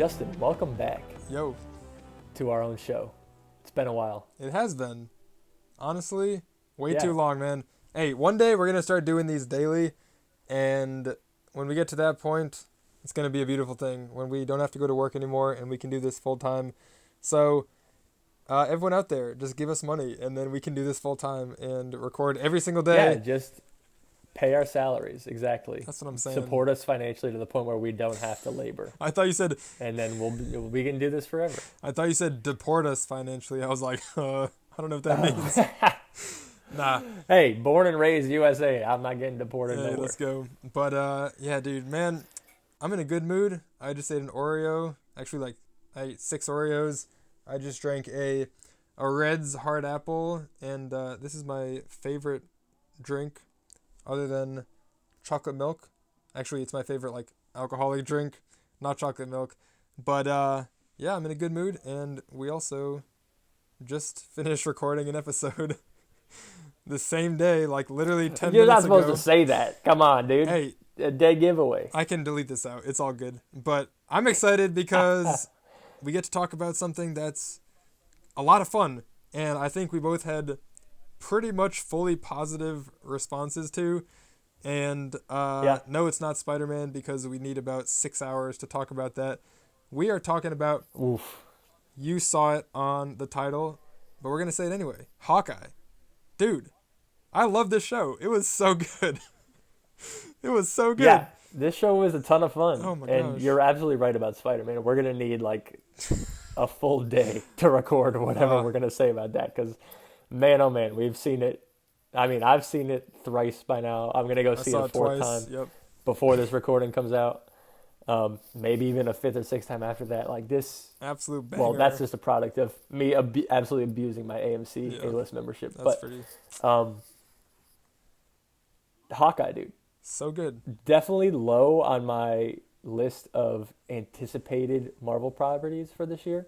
Justin, welcome back Yo, to our own show. It's been a while. it has been. Honestly, way Yeah. too long, man. Hey, one day we're going to start doing these daily, and when we get to that point, it's going to be a beautiful thing when we don't have to go to work anymore and we can do this full time. So, everyone out there, just give us money, and then we can do this full time and record every single Yeah, day. just pay our salaries, exactly. That's what I'm saying. Support us financially to the point where we don't have to labor. I thought you said And then we can do this forever. deport us financially. I was like, I don't know what that means. Nah. Hey, born and raised USA. I'm not getting deported Hey, nowhere. let's go. But yeah, dude, man, I'm in a good mood. I just ate an Oreo. Actually, I ate 6 Oreos. I just drank a Red's hard apple, and this is my favorite drink, other than chocolate milk. Actually, it's my favorite alcoholic drink, not chocolate milk. But yeah, I'm in a good mood, and we also just finished recording an episode the same day, literally 10 You're not minutes ago. supposed to say that. Come on, dude. Hey, A dead giveaway. I can delete this out. It's all good. But I'm excited because we get to talk about something that's a lot of fun. And I think we both had pretty much fully positive responses to. And no, it's not Spider-Man because we need about 6 hours to talk about that. We are talking about, Oof. you saw it on the title, but we're going to say it anyway. Hawkeye. Dude, I love this show. It was so good. It was so good. Yeah, this show was a ton of fun. Oh my and gosh. you're absolutely right about Spider-Man. We're going to need a full day to record whatever we're going to say about that because, man, oh man, we've seen it. I mean, I've seen it thrice by now. I'm going to go see it a fourth twice. time Yep. before this recording comes out. Maybe even a fifth or sixth time after that. Absolute banger. Well, that's just a product of me absolutely abusing my AMC A-list membership. That's But pretty Hawkeye, dude. so good. Definitely low on my list of anticipated Marvel properties for this year.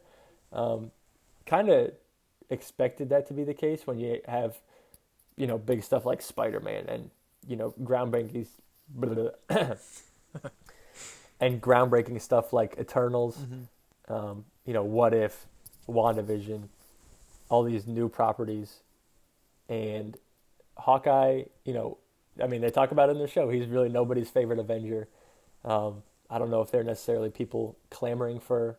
Kind of expected that to be the case when you have, big stuff like Spider-Man and, groundbreaking and groundbreaking stuff like Eternals, What If, WandaVision, all these new properties. And Hawkeye, they talk about it in the show. He's really nobody's favorite Avenger. I don't know if they're necessarily people clamoring for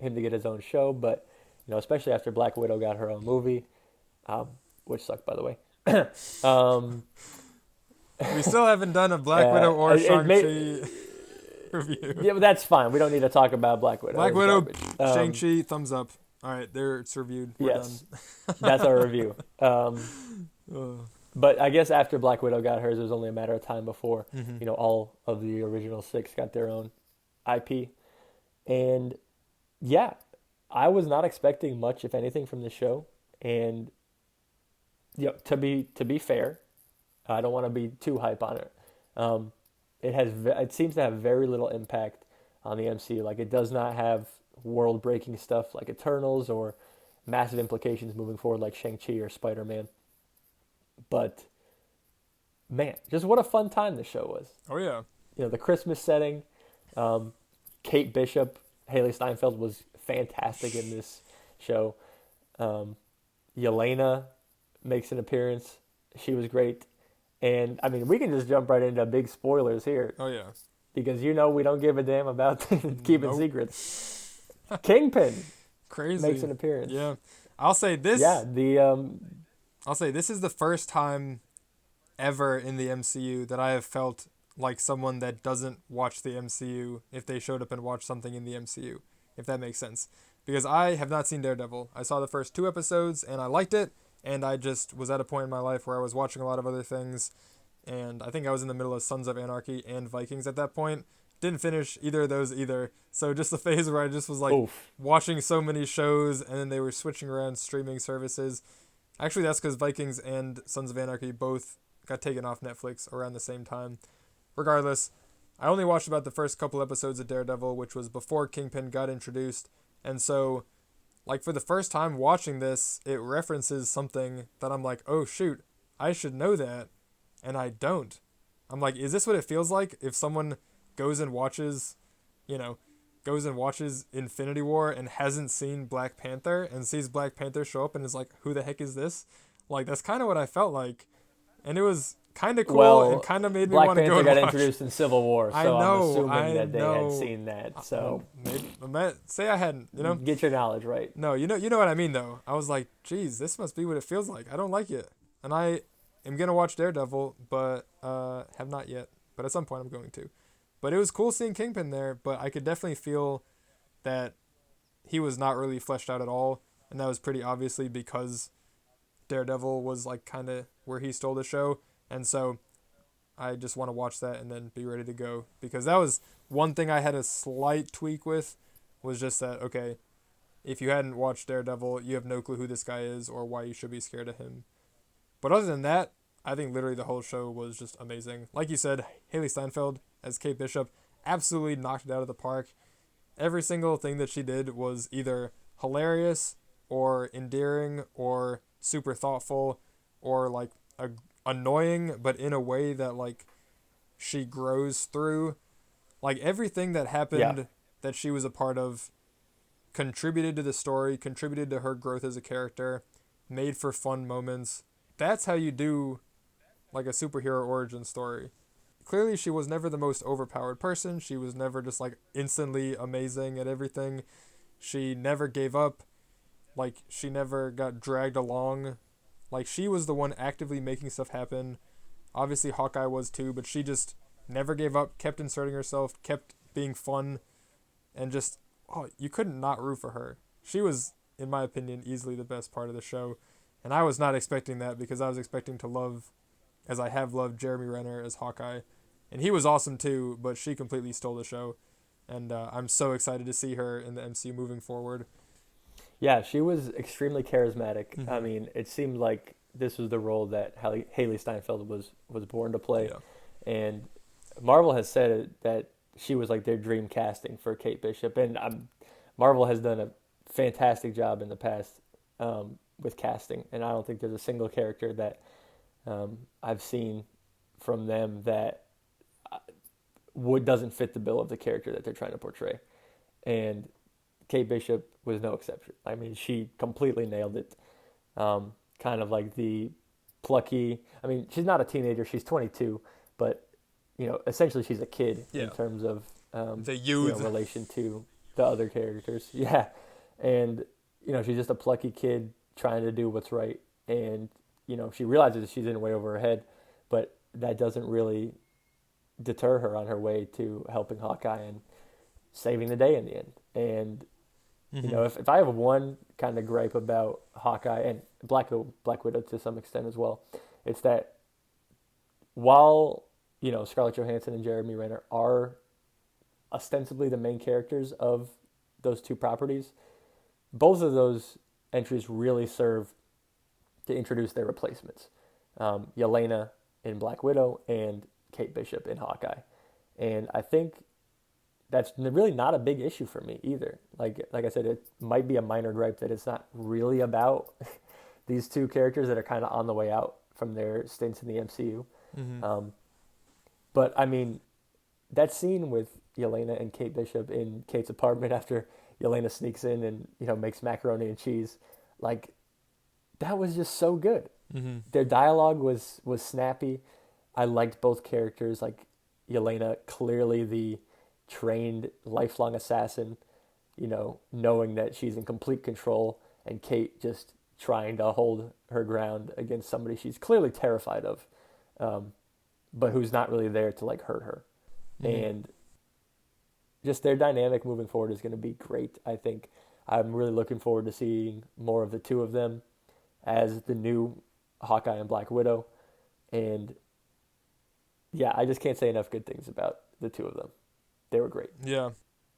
him to get his own show, but, especially after Black Widow got her own movie, which sucked, by the way. We still haven't done a Black Widow or Shang-Chi review. Yeah, but that's fine. We don't need to talk about Black Widow. Black It's Widow, garbage. Shang-Chi, thumbs up. All right, it's reviewed. We're Yes, that's our review. done. But I guess after Black Widow got hers, it was only a matter of time before, Mhm. all of the original 6 got their own IP. And yeah, I was not expecting much, if anything, from the show. And to be fair, I don't want to be too hype on it. It seems to have very little impact on the MCU. It does not have world-breaking stuff like Eternals or massive implications moving forward like Shang-Chi or Spider-Man. But, man, just what a fun time the show was. Oh, yeah. The Christmas setting. Kate Bishop, Haley Steinfeld was fantastic in this show. Yelena makes an appearance. She was great. And, we can just jump right into big spoilers here. Oh, yeah. Because we don't give a damn about keeping Nope. secrets. Kingpin Crazy. makes an appearance. Yeah. I'll say this. Yeah, I'll say this is the first time ever in the MCU that I have felt like someone that doesn't watch the MCU if they showed up and watched something in the MCU, if that makes sense. Because I have not seen Daredevil. I saw the first 2 episodes and I liked it, and I just was at a point in my life where I was watching a lot of other things, and I think I was in the middle of Sons of Anarchy and Vikings at that point. Didn't finish either of those either. So just the phase where I just was oof. watching so many shows, and then they were switching around streaming services. Actually, that's because Vikings and Sons of Anarchy both got taken off Netflix around the same time. Regardless, I only watched about the first couple episodes of Daredevil, which was before Kingpin got introduced. And so, for the first time watching this, it references something that I'm like, oh shoot, I should know that. And I don't. I'm like, is this what it feels like if someone goes and watches goes and watches Infinity War and hasn't seen Black Panther and sees Black Panther show up and is like, who the heck is this? Like, that's kind of what I felt like. And it was kind of cool and Well, kind of made me Black want to go Panther and got watch. introduced in Civil War, I so I'm know, assuming that they had know. seen that. So Maybe, say I hadn't, you know? get your knowledge right. No, you know what I mean, though. I was like, geez, this must be what it feels like. I don't like it. And I am going to watch Daredevil, but have not yet. But at some point I'm going to. But it was cool seeing Kingpin there, but I could definitely feel that he was not really fleshed out at all. And that was pretty obviously because Daredevil was like kind of where he stole the show. And so I just want to watch that and then be ready to go. Because that was one thing I had a slight tweak with, was just that, okay, if you hadn't watched Daredevil, you have no clue who this guy is or why you should be scared of him. But other than that, I think literally the whole show was just amazing. Like you said, Haley Steinfeld as Kate Bishop absolutely knocked it out of the park. Every single thing that she did was either hilarious or endearing or super thoughtful or like annoying, but in a way that like she grows through. Like everything that happened that she was a part of contributed to the story, contributed to her growth as a character, made for fun moments. That's how you do like a superhero origin story. Clearly she was never the most overpowered person. She was never just like instantly amazing at everything. She never gave up. Like she never got dragged along. Like she was the one actively making stuff happen. Obviously Hawkeye was too, but she just never gave up, kept inserting herself, kept being fun, and just, you couldn't not root for her. She was, in my opinion, easily the best part of the show. And I was not expecting that because I was expecting to love, as I have loved, Jeremy Renner as Hawkeye. And he was awesome too, but she completely stole the show. And I'm so excited to see her in the MCU moving forward. Yeah, she was extremely charismatic. Mm-hmm. I mean, it seemed like this was the role that Haley Steinfeld was born to play. Yeah. And Marvel has said that she was like their dream casting for Kate Bishop. And Marvel has done a fantastic job in the past with casting. And I don't think there's a single character that I've seen from them that doesn't fit the bill of the character that they're trying to portray. And Kate Bishop was no exception. I mean, she completely nailed it. Kind of like the plucky. I mean, she's not a teenager. She's 22, but essentially she's a kid in terms of the youth relation to the other characters. Yeah, and she's just a plucky kid trying to do what's right, and she realizes that she's in way over her head, but that doesn't really deter her on her way to helping Hawkeye and saving the day in the end. And if I have one kind of gripe about Hawkeye and Black Widow to some extent as well, it's that while Scarlett Johansson and Jeremy Renner are ostensibly the main characters of those two properties, both of those entries really serve to introduce their replacements. Yelena in Black Widow and Kate Bishop in Hawkeye. And I think that's really not a big issue for me either. Like I said, it might be a minor gripe that it's not really about these two characters that are kind of on the way out from their stints in the MCU. Mm-hmm. But I mean, that scene with Yelena and Kate Bishop in Kate's apartment after Yelena sneaks in and makes macaroni and cheese, like that was just so good. Mm-hmm. Their dialogue was snappy. I liked both characters. Like Yelena, clearly the trained lifelong assassin, knowing that she's in complete control, and Kate just trying to hold her ground against somebody she's clearly terrified of, but who's not really there to like hurt her. Mm-hmm. And just their dynamic moving forward is going to be great. I think I'm really looking forward to seeing more of the two of them as the new Hawkeye and Black Widow. And yeah, I just can't say enough good things about the two of them. They were great. Yeah.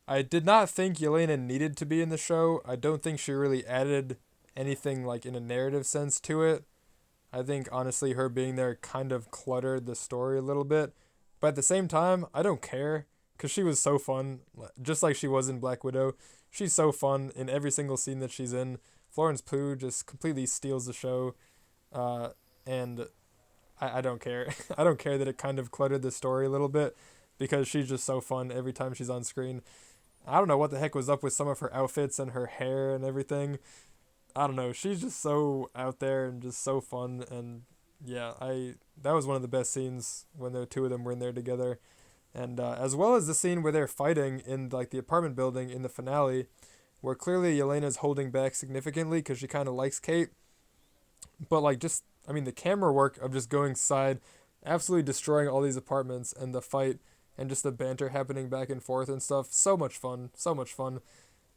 I did not think Yelena needed to be in the show. I don't think she really added anything like in a narrative sense to it. I think honestly her being there kind of cluttered the story a little bit. But at the same time, I don't care because she was so fun. Just like she was in Black Widow. She's so fun in every single scene that she's in. Florence Pugh just completely steals the show. And I don't care. I don't care that it kind of cluttered the story a little bit because she's just so fun every time she's on screen. I don't know what the heck was up with some of her outfits and her hair and everything. I don't know. She's just so out there and just so fun. And yeah, that was one of the best scenes when the two of them were in there together. And as well as the scene where they're fighting in like the apartment building in the finale, where clearly Yelena's holding back significantly because she kind of likes Kate. But like just, I mean, the camera work of just going side, absolutely destroying all these apartments, and the fight and just the banter happening back and forth and stuff. So much fun. So much fun.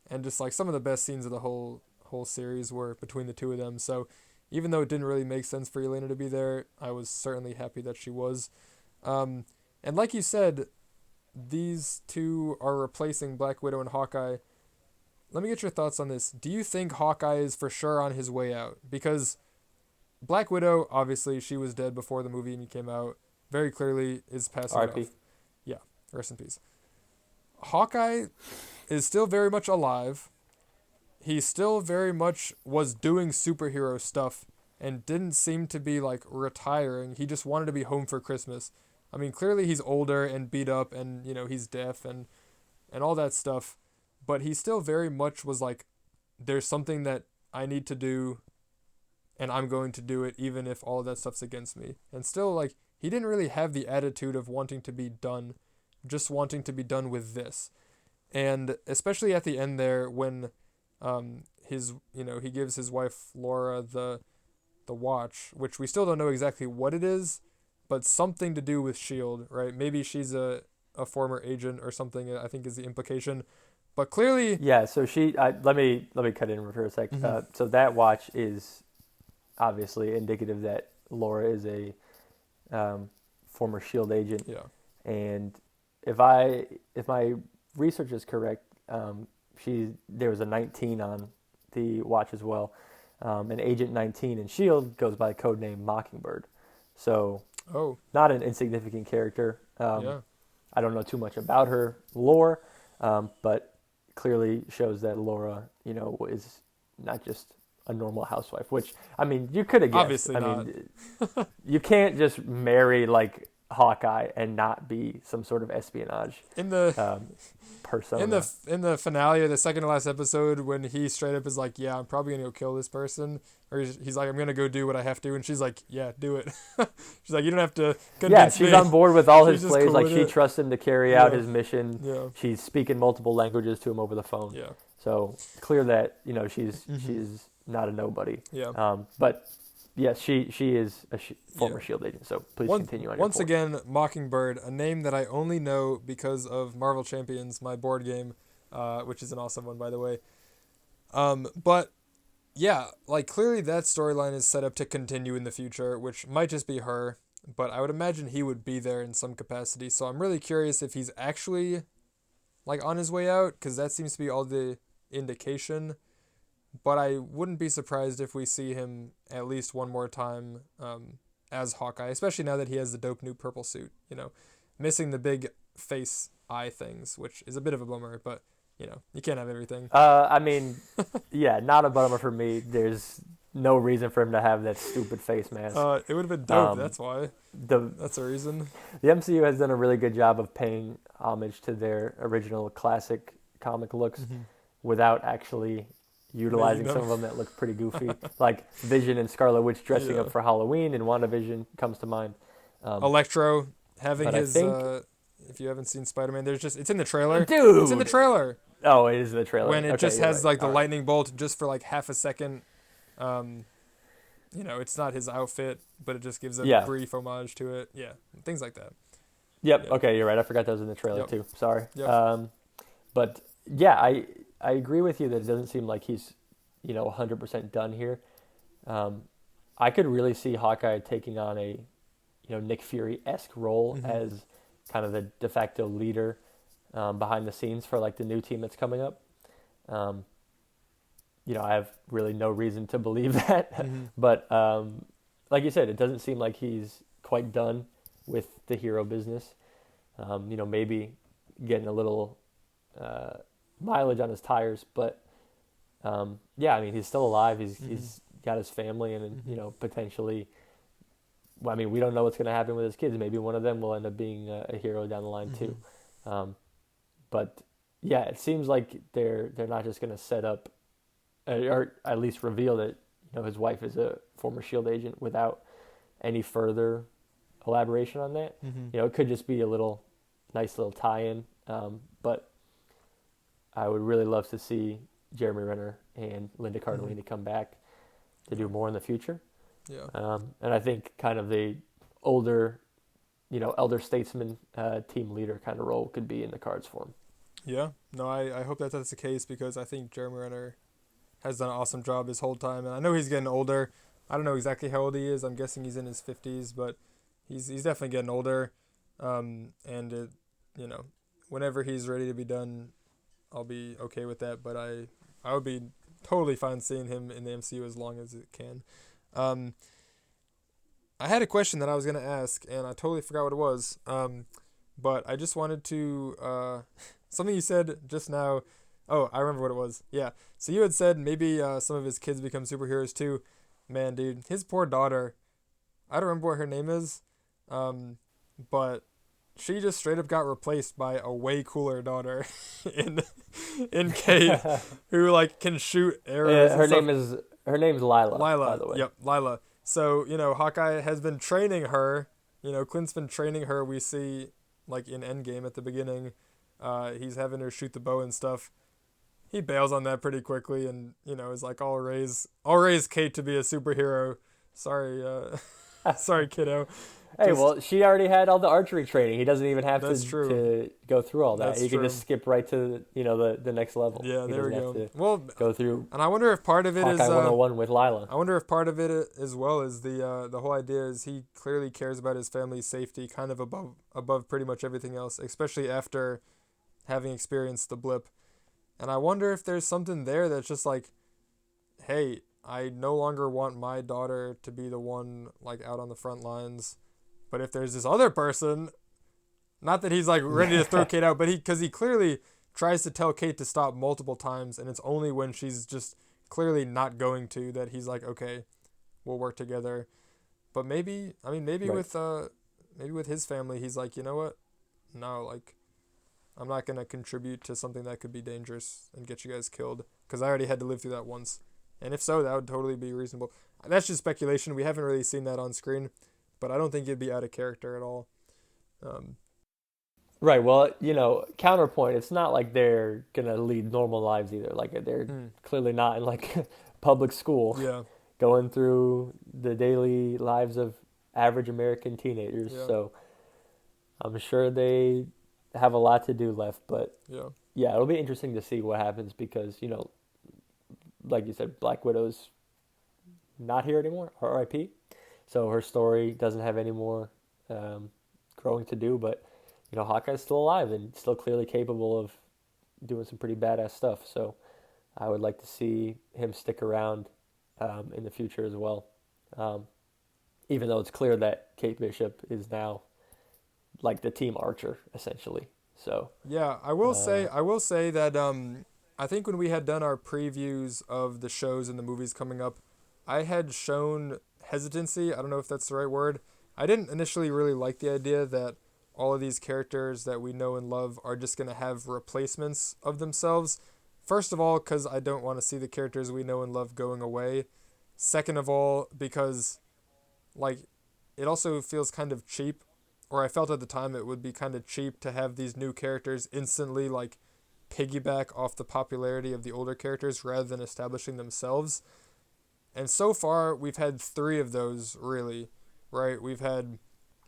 And just like some of the best scenes of the whole series were between the two of them. So even though it didn't really make sense for Yelena to be there, I was certainly happy that she was. And like you said, these two are replacing Black Widow and Hawkeye. Let me get your thoughts on this. Do you think Hawkeye is for sure on his way out? Because Black Widow, obviously, she was dead before the movie came out. Very clearly is passing R.I.P. off. Yeah, rest in peace. Hawkeye is still very much alive. He still very much was doing superhero stuff and didn't seem to be like retiring. He just wanted to be home for Christmas. I mean, clearly he's older and beat up and, you know, he's deaf and all that stuff. But he still very much was like, there's something that I need to do and I'm going to do it even if all of that stuff's against me. And still, like, he didn't really have the attitude of wanting to be done, just wanting to be done with this. And especially at the end there when he gives his wife Laura the watch, which we still don't know exactly what it is, but something to do with S.H.I.E.L.D., right? Maybe she's a former agent or something, I think is the implication. But clearly... Yeah, so let me cut in for a sec. Mm-hmm. So that watch is obviously indicative that Laura is a former S.H.I.E.L.D. agent. Yeah. And if my research is correct, there was a 19 on the watch as well. And Agent 19 in S.H.I.E.L.D. goes by the codename Mockingbird. So not an insignificant character. Yeah. I don't know too much about her lore, but clearly shows that Laura, you know, is not just a normal housewife, which, I mean, you could have guessed. Obviously not. Mean, you can't just marry, like, Hawkeye and not be some sort of espionage In the persona. in the finale of the second to last episode, when he straight up is like, yeah, I'm probably gonna go kill this person, or he's like, I'm gonna go do what I have to, and she's like, yeah, do it. She's like, you don't have to convince me. She's on board with all his She's plays. cool Like, with she it. trusts him to carry out his mission. Yeah. She's speaking multiple languages to him over the phone. Yeah. So clear that, you know, she's not a nobody. Yeah. But yes, she is a former S.H.I.E.L.D. agent. So please continue on your Once point. again, Mockingbird, a name that I only know because of Marvel Champions, my board game, which is an awesome one, by the way. But yeah, like, clearly that storyline is set up to continue in the future, which might just be her, but I would imagine he would be there in some capacity. So I'm really curious if he's actually, like, on his way out, because that seems to be all the indication. But I wouldn't be surprised if we see him at least one more time as Hawkeye, especially now that he has the dope new purple suit, you know, missing the big face eye things, which is a bit of a bummer, but, you know, you can't have everything. I mean, yeah, not a bummer for me. There's no reason for him to have that stupid face mask. It would have been dope, that's why. That's the reason. The MCU has done a really good job of paying homage to their original classic comic looks without actually utilizing some of them that look pretty goofy, like Vision and Scarlet Witch dressing up for Halloween, and WandaVision comes to mind. Electro having his, if you haven't seen Spider-Man, it's in the trailer. Dude! It's in the trailer. Oh, it is in the trailer. When it just has, like, the All lightning bolt just for, like, half a second. You know, it's not his outfit, but it just gives a brief homage to it. Yeah, things like that. Yep, okay, you're right. I forgot that was in the trailer, too. Sorry. Yep. But, yeah, I agree with you that it doesn't seem like he's, you know, 100% done here. I could really see Hawkeye taking on a, you know, Nick Fury-esque role as kind of the de facto leader behind the scenes for, like, the new team that's coming up. You know, I have really no reason to believe that. But like you said, it doesn't seem like he's quite done with the hero business. You know, maybe getting a little mileage on his tires, but yeah, I mean, he's still alive. He's got his family, and you know, potentially, well, I mean, we don't know what's going to happen with his kids. Maybe one of them will end up being a hero down the line too. But yeah, it seems like they're not just gonna set up or at least reveal that his wife is a former Shield agent without any further elaboration on that. Mm-hmm. It could just be a nice little tie-in. But I would really love to see Jeremy Renner and Linda Cardellini come back to do more in the future. Yeah. And I think kind of the older, elder statesman, team leader kind of role could be in the cards for him. Yeah. No, I hope that that's the case because I think Jeremy Renner has done an awesome job his whole time. And I know he's getting older. I don't know exactly how old he is. I'm guessing he's in his 50s, but he's definitely getting older. And it, whenever he's ready to be done, I'll be okay with that. But I would be totally fine seeing him in the MCU as long as it can. I had a question that I was going to ask, and I totally forgot what it was. But I just wanted to something you said just now. Oh, I remember what it was. Yeah. So you had said maybe some of his kids become superheroes too. Man, dude, his poor daughter. I don't remember what her name is, but she just straight up got replaced by a way cooler daughter in Kate, who like can shoot arrows. Yeah, her name's Lila. By the way. Yep, Lila. So Hawkeye has been training her. Clint's been training her. We see like in Endgame at the beginning, he's having her shoot the bow and stuff. He bails on that pretty quickly, and is like, I'll raise Kate to be a superhero. Sorry, sorry, kiddo. Hey, well, she already had all the archery training. He doesn't even have to go through all that. That's he true. can just skip right to the next level. Yeah, he there we go. Well, go through. And I wonder if part of it Hawkeye is 101 with Lila. I wonder if part of it as well is the whole idea is he clearly cares about his family's safety, kind of above pretty much everything else, especially after having experienced the blip. And I wonder if there's something there that's just like, hey, I no longer want my daughter to be the one like out on the front lines. But if there's this other person, not that he's like ready to throw Kate out, but because he clearly tries to tell Kate to stop multiple times, and it's only when she's just clearly not going to that he's like, okay, we'll work together. But maybe right. Maybe with his family, he's like, you know what? No, like, I'm not gonna contribute to something that could be dangerous and get you guys killed because I already had to live through that once. And if so, that would totally be reasonable. That's just speculation. We haven't really seen that on screen. But I don't think it'd be out of character at all. Right. Well, counterpoint. It's not like they're gonna lead normal lives either. Like they're clearly not in like public school. Yeah. Going through the daily lives of average American teenagers. Yeah. So I'm sure they have a lot to do left. But yeah, it'll be interesting to see what happens because like you said, Black Widow's not here anymore. R.I.P. So her story doesn't have any more growing to do, but Hawkeye's still alive and still clearly capable of doing some pretty badass stuff. So I would like to see him stick around in the future as well. Even though it's clear that Kate Bishop is now like the team Archer essentially. So yeah, I will say that I think when we had done our previews of the shows and the movies coming up, I had shown hesitancy. I don't know if that's the right word. I didn't initially really like the idea that all of these characters that we know and love are just going to have replacements of themselves. First of all, because I don't want to see the characters we know and love going away. Second of all, because like it also feels kind of cheap, or I felt at the time it would be kind of cheap to have these new characters instantly like piggyback off the popularity of the older characters rather than establishing themselves. And so far, we've had 3 of those, really, right? We've had,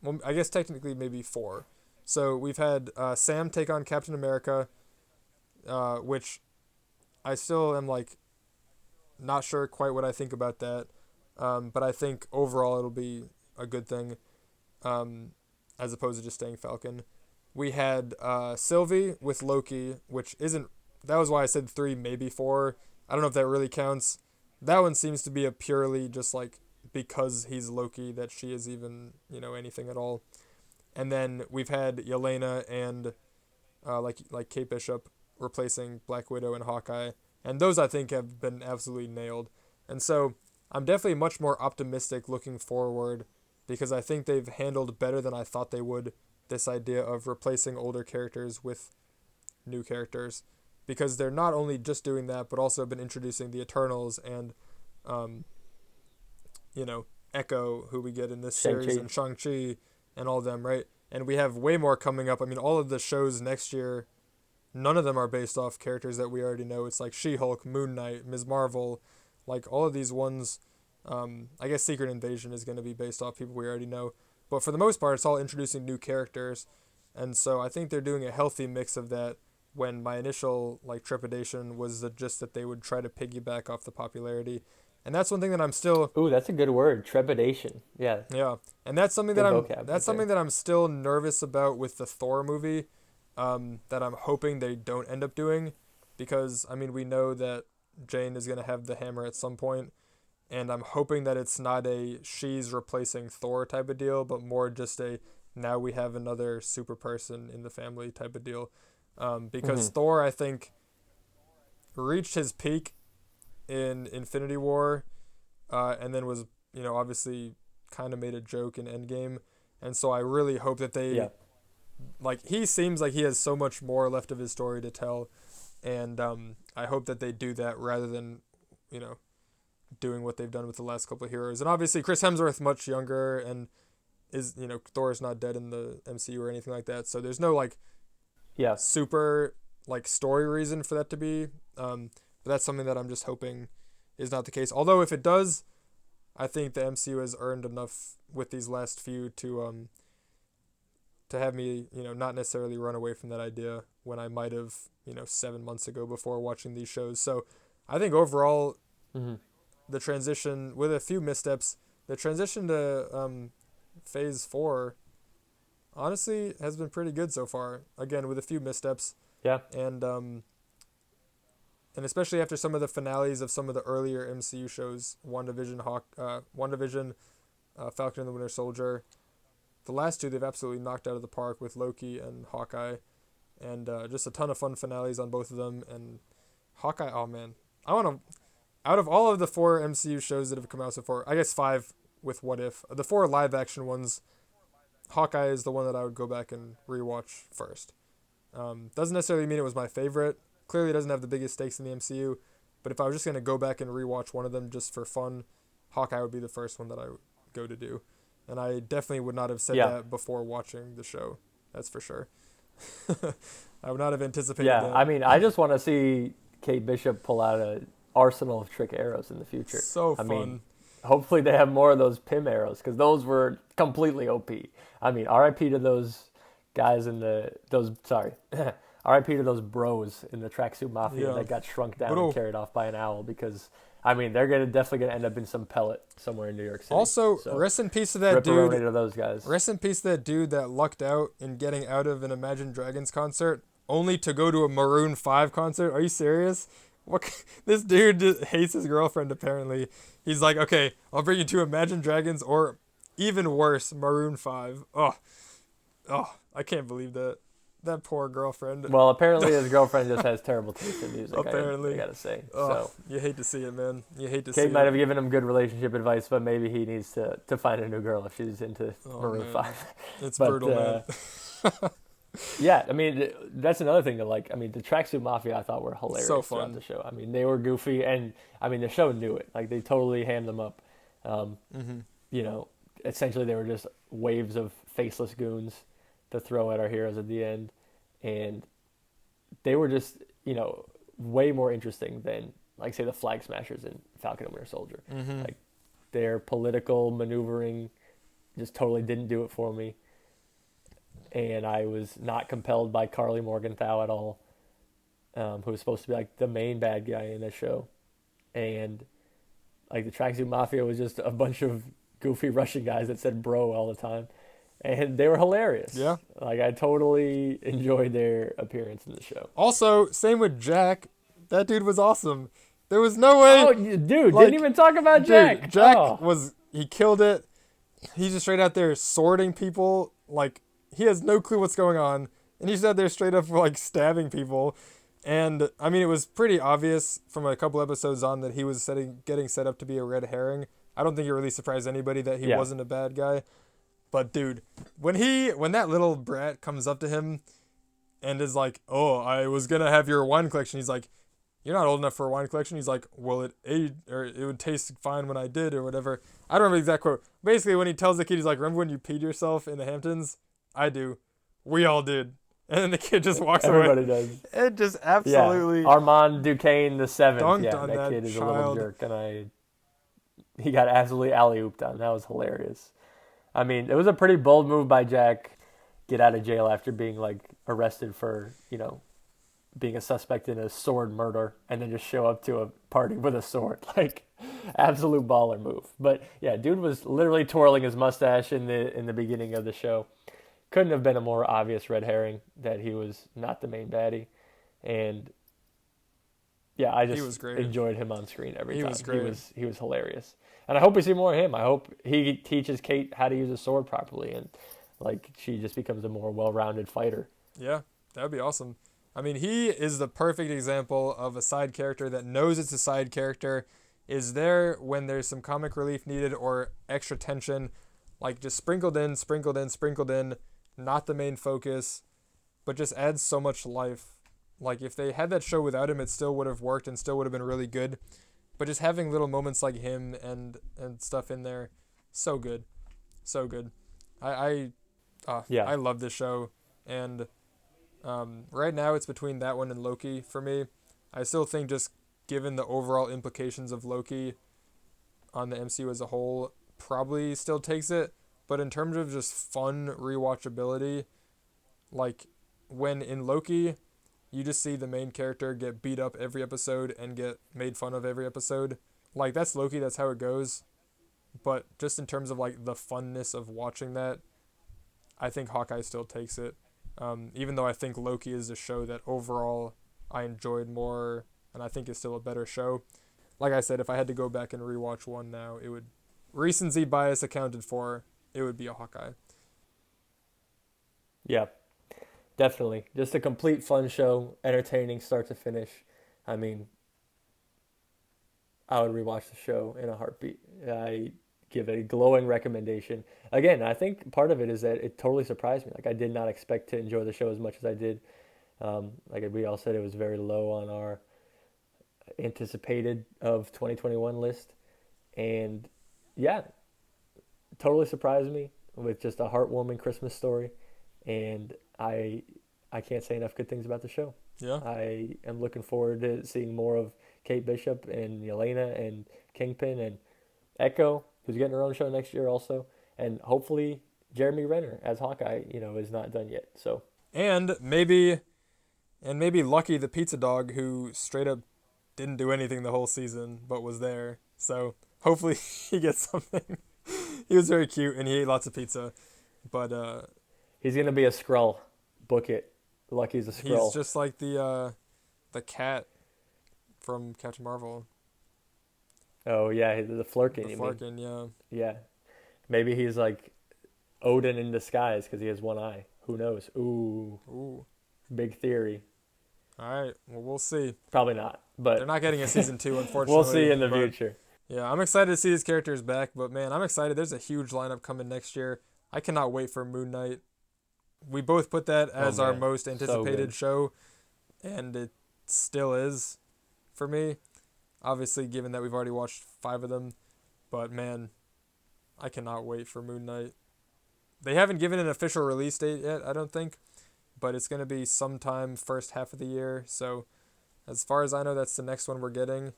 well, I guess technically maybe 4. So we've had Sam take on Captain America, which I still am, like, not sure quite what I think about that. But I think overall it'll be a good thing, as opposed to just staying Falcon. We had Sylvie with Loki, which isn't, that was why I said 3, maybe 4. I don't know if that really counts. That one seems to be a purely just like because he's Loki that she is even, anything at all. And then we've had Yelena and like Kate Bishop replacing Black Widow and Hawkeye. And those I think have been absolutely nailed. And so I'm definitely much more optimistic looking forward because I think they've handled better than I thought they would this idea of replacing older characters with new characters, because they're not only just doing that, but also been introducing the Eternals and, Echo, who we get in this series, and Shang-Chi, and all of them, right? And we have way more coming up. I mean, all of the shows next year, none of them are based off characters that we already know. It's like She-Hulk, Moon Knight, Ms. Marvel, like all of these ones. I guess Secret Invasion is going to be based off people we already know. But for the most part, it's all introducing new characters. And so I think they're doing a healthy mix of that, when my initial trepidation was just that they would try to piggyback off the popularity. And that's one thing that I'm still... Ooh, that's a good word, trepidation. Yeah. Yeah. And that's something that I'm still nervous about with the Thor movie, that I'm hoping they don't end up doing, because we know that Jane is going to have the hammer at some point, and I'm hoping that it's not a she's replacing Thor type of deal, but more just a now we have another super person in the family type of deal. Because Thor, I think, reached his peak in Infinity War, and then was, obviously kind of made a joke in Endgame. And so I really hope that they, he seems like he has so much more left of his story to tell. And I hope that they do that rather than, doing what they've done with the last couple of heroes. And obviously Chris Hemsworth much younger, and is, Thor is not dead in the MCU or anything like that. So there's no super story reason for that to be. But that's something that I'm just hoping is not the case. Although if it does, I think the MCU has earned enough with these last few to have me, not necessarily run away from that idea when I might have, 7 months ago before watching these shows. So I think overall, the transition, with a few missteps, the transition to Phase 4, honestly, has been pretty good so far. Again, with a few missteps. Yeah. And especially after some of the finales of some of the earlier MCU shows, WandaVision, Falcon and the Winter Soldier. The last two they've absolutely knocked out of the park with Loki and Hawkeye. And just a ton of fun finales on both of them. And Hawkeye, oh man. Out of all of the 4 MCU shows that have come out so far, I guess 5 with What If, the 4 live action ones, Hawkeye is the one that I would go back and rewatch first. Doesn't necessarily mean it was my favorite. Clearly doesn't have the biggest stakes in the MCU, but if I was just going to go back and rewatch one of them just for fun, Hawkeye would be the first one that I would go to do. And I definitely would not have said that before watching the show. That's for sure. I would not have anticipated that. I just want to see Kate Bishop pull out an arsenal of trick arrows in the future. So fun. Hopefully they have more of those Pym arrows, because those were completely OP. RIP to those guys RIP to those bros in the tracksuit mafia that got shrunk down and carried off by an owl, because they're definitely gonna end up in some pellet somewhere in New York City. Also, rest in peace to that dude. To those guys. Rest in peace to that dude that lucked out in getting out of an Imagine Dragons concert only to go to a Maroon 5 concert. Are you serious? This dude just hates his girlfriend apparently. He's like, okay, I'll bring you to Imagine Dragons, or even worse, Maroon 5. Oh, I can't believe that. That poor girlfriend. Well, apparently his girlfriend just has terrible taste in music. Apparently. I gotta say. So you hate to see it, man. You hate to see it. Kate might have given him good relationship advice, but maybe he needs to find a new girl if she's into Maroon 5. It's brutal, man. Yeah, that's another thing to like. The Tracksuit Mafia I thought were hilarious throughout the show. They were goofy, and the show knew it. They totally hammed them up. Essentially they were just waves of faceless goons to throw at our heroes at the end, and they were just way more interesting than say the Flag Smashers in Falcon and Winter Soldier. Their political maneuvering just totally didn't do it for me, and I was not compelled by Carly Morgenthau at all, who was supposed to be the main bad guy in the show, and the Tracksuit Mafia was just a bunch of goofy Russian guys that said bro all the time. And they were hilarious. Yeah. I totally enjoyed their appearance in the show. Also, same with Jack. That dude was awesome. There was no way. Oh, dude, didn't even talk about Jack. Jack he killed it. He's just straight out there sorting people. He has no clue what's going on. And he's out there straight up stabbing people. And, it was pretty obvious from a couple episodes on that he was getting set up to be a red herring. I don't think it really surprised anybody that he wasn't a bad guy. But dude, when that little brat comes up to him and is like, "Oh, I was gonna have your wine collection." He's like, "You're not old enough for a wine collection." He's like, "Well, it would taste fine when I did, or whatever." I don't remember the exact quote. Basically, when he tells the kid, he's like, "Remember when you peed yourself in the Hamptons? I do. We all did." And then the kid just walks away. Everybody does. It just Yeah, absolutely Armand Duquesne the seventh. dunked Yeah, on that that kid is a little child. jerk, and he got absolutely alley-ooped on. That was hilarious. I mean, it was a pretty bold move by Jack. Get out of jail after being like arrested for being a suspect in a sword murder, and then just show up to a party with a sword. Like, absolute baller move. But yeah, dude was literally twirling his mustache in the beginning of the show. Couldn't have been a more obvious red herring that he was not the main baddie. And yeah, I He just was great. enjoyed him on screen every He time. was great. He was hilarious. And I hope we see more of him. I hope he teaches Kate how to use a sword properly, and like she just becomes a more well-rounded fighter. Yeah, that would be awesome. I mean, he is the perfect example of a side character that knows it's a side character, is there when there's some comic relief needed or extra tension, like just sprinkled in, sprinkled in, sprinkled in, not the main focus, but just adds so much life. Like, if they had that show without him, it still would have worked and still would have been really good. But just having little moments like him and stuff in there, so good. So good. I Yeah, I love this show. And right now it's between that one and Loki for me. I still think, just given the overall implications of Loki on the MCU as a whole, probably still takes it. But in terms of just fun rewatchability, like when in Loki, you just see the main character get beat up every episode and get made fun of every episode. Like, that's Loki, that's how it goes. But just in terms of like the funness of watching that, I think Hawkeye still takes it. Even though I think Loki is a show that overall I enjoyed more and I think is still a better show. Like I said, if I had to go back and rewatch one now, it would, recency bias accounted for, it would be a Hawkeye. yeah, definitely. Just a complete fun show, entertaining start to finish. I mean, I would rewatch the show in a heartbeat. I give it a glowing recommendation. Again, I think part of it is that it totally surprised me. Like, I did not expect to enjoy the show as much as I did. Like we all said, it was very low on our anticipated of 2021 list. And yeah, totally surprised me with just a heartwarming Christmas story. And I can't say enough good things about the show. Yeah. I am looking forward to seeing more of Kate Bishop and Yelena and Kingpin and Echo, who's getting her own show next year also, and hopefully Jeremy Renner as Hawkeye, is not done yet. So And maybe Lucky the pizza dog, who straight up didn't do anything the whole season but was there. So hopefully he gets something. He was very cute and he ate lots of pizza. But he's gonna be a Skrull. Book it. Lucky's a Skrull. he's just like the cat from Captain Marvel. Oh yeah, the Flerken. The You mean? Flarkin, yeah. Yeah. Maybe he's like Odin in disguise because he has one eye. Who knows? Ooh, Ooh. big theory. All right. Well, we'll see. Probably not, They're but not getting a season 2, unfortunately. we'll see in the but future. yeah, I'm excited to see these characters back. But man, I'm excited. There's a huge lineup coming next year. I cannot wait for Moon Knight. We both put that as our man. most So anticipated good. show, and it still is for me. Obviously, given that we've already watched 5 of them, but man, I cannot wait for Moon Knight. They haven't given an official release date yet, I don't think, but it's going to be sometime first half of the year. So, as far as I know, that's the next one we're getting,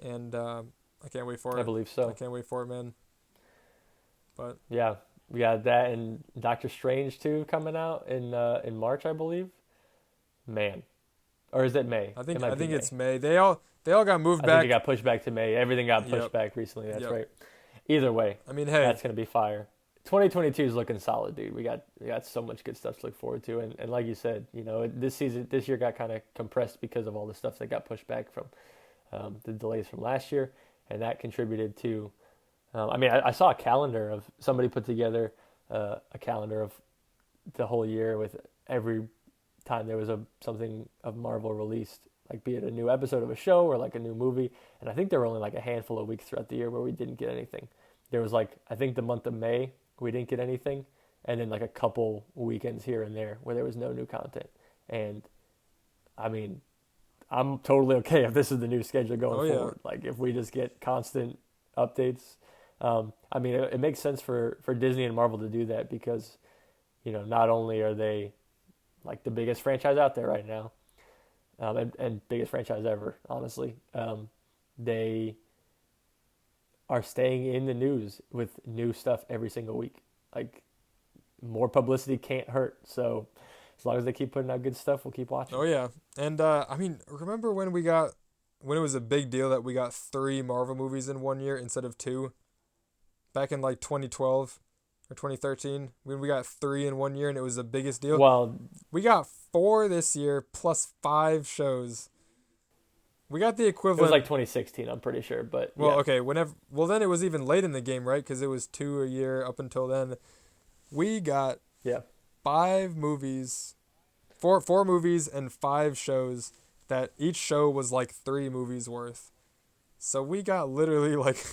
and I can't wait for I it. believe so. I can't wait for it, man. But Yeah, we got that and Doctor Strange too coming out in March, I believe. Man, or is it May? I think It might I be think May. it's May. They all got moved I back. think it got pushed back to May. Everything got pushed Yep. back recently. That's Yep. right. Either way, I mean, hey, that's gonna be fire. 2022 is looking solid, dude. We got so much good stuff to look forward to, and like you said, this year got kind of compressed because of all the stuff that got pushed back from the delays from last year, and that contributed to. I saw a calendar of somebody put together a calendar of the whole year with every time there was something of Marvel released, like be it a new episode of a show or like a new movie, and I think there were only like a handful of weeks throughout the year where we didn't get anything. There was like I think the month of May we didn't get anything, and then like a couple weekends here and there where there was no new content. And I mean, I'm totally okay if this is the new schedule going Oh, forward. Like if we just get constant updates. I mean, it makes sense for Disney and Marvel to do that because, not only are they like the biggest franchise out there right now, and biggest franchise ever, honestly, they are staying in the news with new stuff every single week. Like more publicity can't hurt. So as long as they keep putting out good stuff, we'll keep watching. Oh yeah, and I mean, remember when it was a big deal that we got 3 Marvel movies in one year instead of 2? Back in like 2012 or 2013, when we got 3 in one year and it was the biggest deal. Well, we got 4 this year plus 5 shows. We got the equivalent. It was like 2016, I'm pretty sure, but well, yeah. okay, then it was even late in the game, right? Because it was 2 a year up until then. We got 5 movies, 4 movies and 5 shows that each show was like 3 movies worth. So we got literally like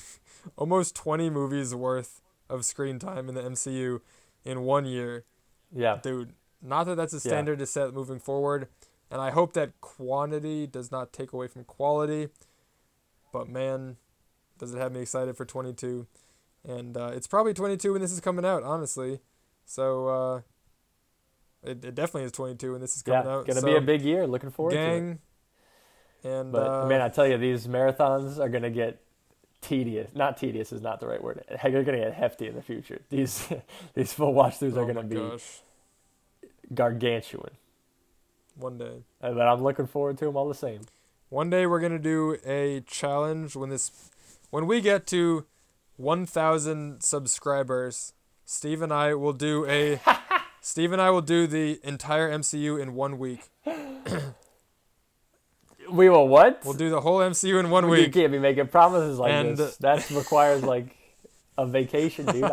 almost 20 movies worth of screen time in the MCU in one year. Yeah. Dude, not that that's a standard to set moving forward. And I hope that quantity does not take away from quality. But man, does it have me excited for 22. And it's probably 22 when this is coming out, honestly. So it definitely is 22 when this is coming out. It's going to be a big year. Looking forward to it. And, but man, I tell you, these marathons are going to get tedious. Not tedious is not the right word. They're going to get hefty in the future. These full watch throughs are going to be gargantuan. One day. But I'm looking forward to them all the same. One day we're going to do a challenge when we get to 1,000 subscribers. Steve and I will do the entire MCU in 1 week. We will what? We'll do the whole MCU in 1 week. You can't be making promises like this. That requires like a vacation, dude.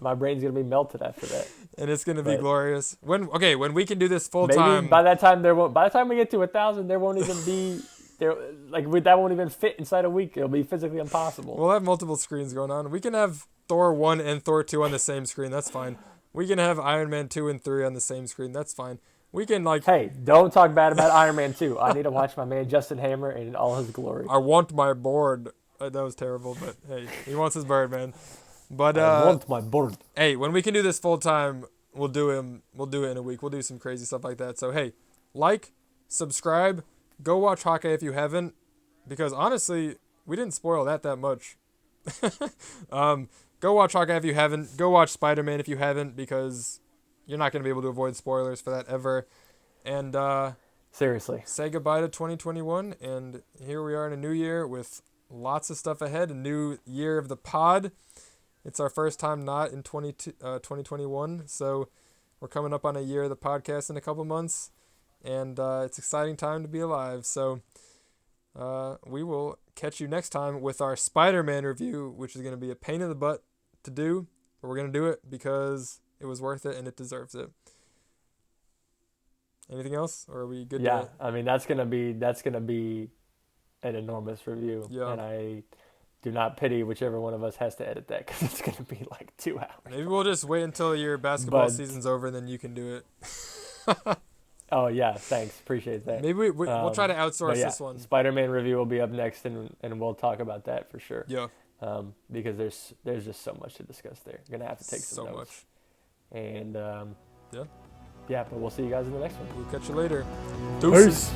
My brain's gonna be melted after that. And it's gonna be glorious. When we can do this full time. By the time we get to 1,000, there won't even be that won't even fit inside a week. It'll be physically impossible. We'll have multiple screens going on. We can have Thor 1 and Thor 2 on the same screen. That's fine. We can have Iron Man 2 and 3 on the same screen. That's fine. We can Hey, don't talk bad about Iron Man 2. I need to watch my man Justin Hammer in all his glory. I want my board. That was terrible, but hey, he wants his bird, man. But I want my board. Hey, when we can do this full time, we'll do it in a week. We'll do some crazy stuff like that. So hey, subscribe, go watch Hawkeye if you haven't, because honestly, we didn't spoil that much. Go watch Hawkeye if you haven't. Go watch Spider-Man if you haven't, because you're not going to be able to avoid spoilers for that ever. And seriously, say goodbye to 2021, and here we are in a new year with lots of stuff ahead, a new year of the pod. It's our first time not in 2021, so we're coming up on a year of the podcast in a couple months, and it's an exciting time to be alive. So we will catch you next time with our Spider-Man review, which is going to be a pain in the butt to do, but we're going to do it because it was worth it and it deserves it. Anything else, or are we good? Yeah, I mean that's gonna be an enormous review, and I do not pity whichever one of us has to edit that because it's gonna be like 2 hours. Maybe we'll just wait until your basketball season's over and then you can do it. Oh yeah, thanks, appreciate that. Maybe we'll try to outsource this one. Spider-Man review will be up next, and we'll talk about that for sure. Yeah. Because there's just so much to discuss there. You're gonna have to take some notes. Much. And yeah, but we'll see you guys in the next one. We'll catch you later. Peace.